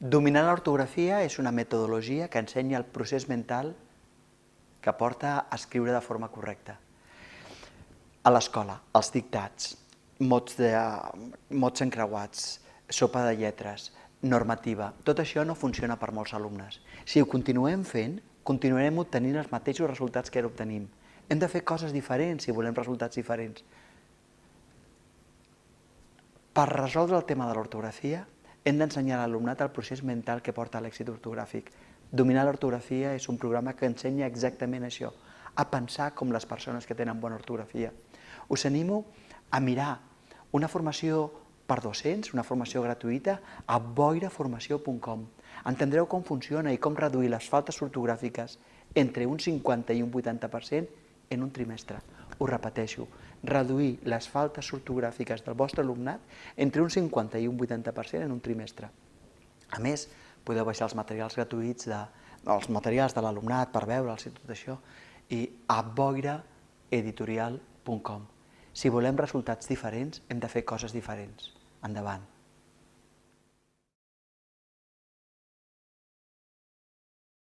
Dominar l'ortografia és una metodologia que ensenya el procés mental que porta a escriure de forma correcta. A l'escola, els dictats, mots encreuats, sopa de lletres, normativa, tot això no funciona per molts alumnes. Si ho continuem fent, continuarem obtenint els mateixos resultats que ara obtenim. Hem de fer coses diferents si volem resultats diferents. Per resoldre el tema de l'ortografia, hem d'ensenyar a l'alumnat el procés mental que porta a l'èxit ortogràfic. Dominar l'ortografia és un programa que ensenya exactament això, a pensar com les persones que tenen bona ortografia. Us animo a mirar una formació per docents, una formació gratuïta, a boiraformació.com. Entendreu com funciona i com reduir les faltes ortogràfiques entre un 50 i un 80% en un trimestre. Ho repeteixo, reduir les faltes ortogràfiques del vostre alumnat entre un 50 i un 80% en un trimestre. A més, podeu baixar els materials gratuïts, els materials de l'alumnat per veure'ls i tot això, i a boiraeditorial.com. Si volem resultats diferents, hem de fer coses diferents. Endavant.